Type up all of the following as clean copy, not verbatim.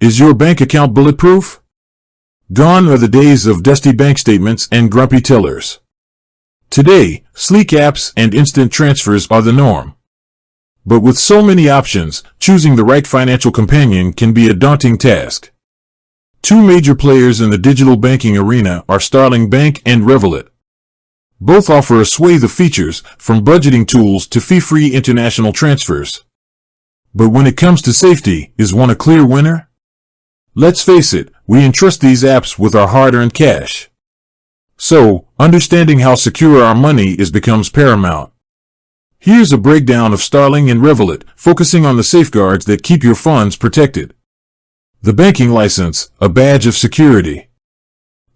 Is your bank account bulletproof? Gone are the days of dusty bank statements and grumpy tellers. Today, sleek apps and instant transfers are the norm. But with so many options, choosing the right financial companion can be a daunting task. Two major players in the digital banking arena are Starling Bank and Revolut. Both offer a swathe of features, from budgeting tools to fee-free international transfers. But when it comes to safety, is one a clear winner? Let's face it, we entrust these apps with our hard-earned cash. So, understanding how secure our money is becomes paramount. Here's a breakdown of Starling and Revolut, focusing on the safeguards that keep your funds protected. The banking license, a badge of security.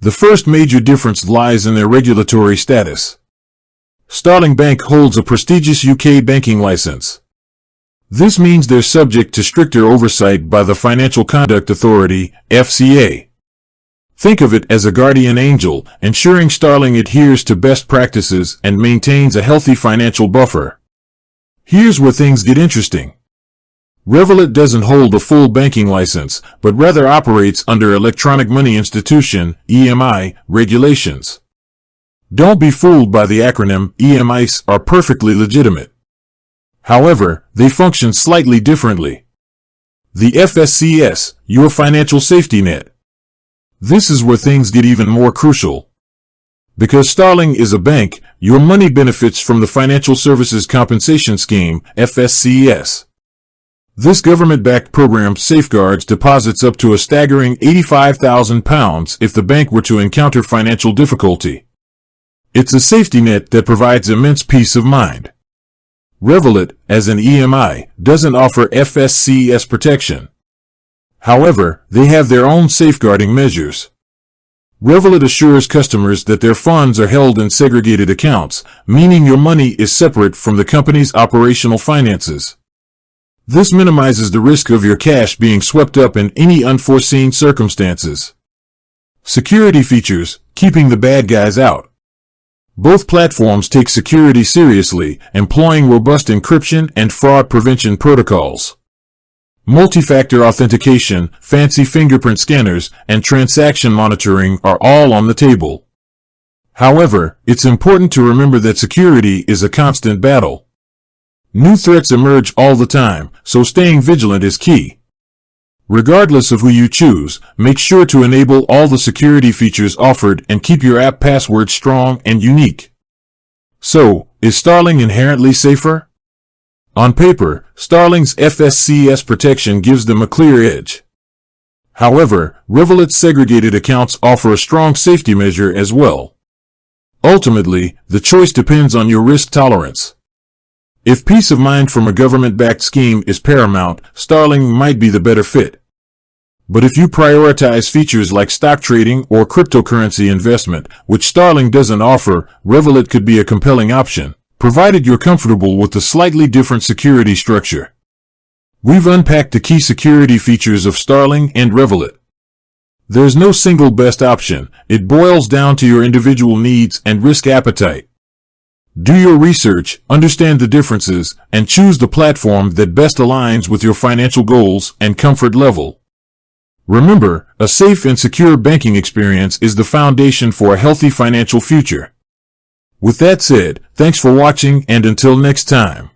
The first major difference lies in their regulatory status. Starling Bank holds a prestigious UK banking license. This means they're subject to stricter oversight by the Financial Conduct Authority, FCA. Think of it as a guardian angel, ensuring Starling adheres to best practices and maintains a healthy financial buffer. Here's where things get interesting. Revolut doesn't hold a full banking license, but rather operates under Electronic Money Institution, EMI, regulations. Don't be fooled by the acronym. EMIs are perfectly legitimate. However, they function slightly differently. The FSCS, your financial safety net. This is where things get even more crucial. Because Starling is a bank, your money benefits from the Financial Services Compensation Scheme, FSCS. This government-backed program safeguards deposits up to a staggering £85,000 if the bank were to encounter financial difficulty. It's a safety net that provides immense peace of mind. Revolut, as an EMI, doesn't offer FSCS protection. However, they have their own safeguarding measures. Revolut assures customers that their funds are held in segregated accounts, meaning your money is separate from the company's operational finances. This minimizes the risk of your cash being swept up in any unforeseen circumstances. Security features, keeping the bad guys out. Both platforms take security seriously, employing robust encryption and fraud prevention protocols. Multi-factor authentication, fancy fingerprint scanners, and transaction monitoring are all on the table. However, it's important to remember that security is a constant battle. New threats emerge all the time, so staying vigilant is key. Regardless of who you choose, make sure to enable all the security features offered and keep your app password strong and unique. So, is Starling inherently safer? On paper, Starling's FSCS protection gives them a clear edge. However, Revolut's segregated accounts offer a strong safety measure as well. Ultimately, the choice depends on your risk tolerance. If peace of mind from a government-backed scheme is paramount, Starling might be the better fit. But if you prioritize features like stock trading or cryptocurrency investment, which Starling doesn't offer, Revolut could be a compelling option, provided you're comfortable with the slightly different security structure. We've unpacked the key security features of Starling and Revolut. There's no single best option. It boils down to your individual needs and risk appetite. Do your research, understand the differences, and choose the platform that best aligns with your financial goals and comfort level. Remember, a safe and secure banking experience is the foundation for a healthy financial future. With that said, thanks for watching, and until next time.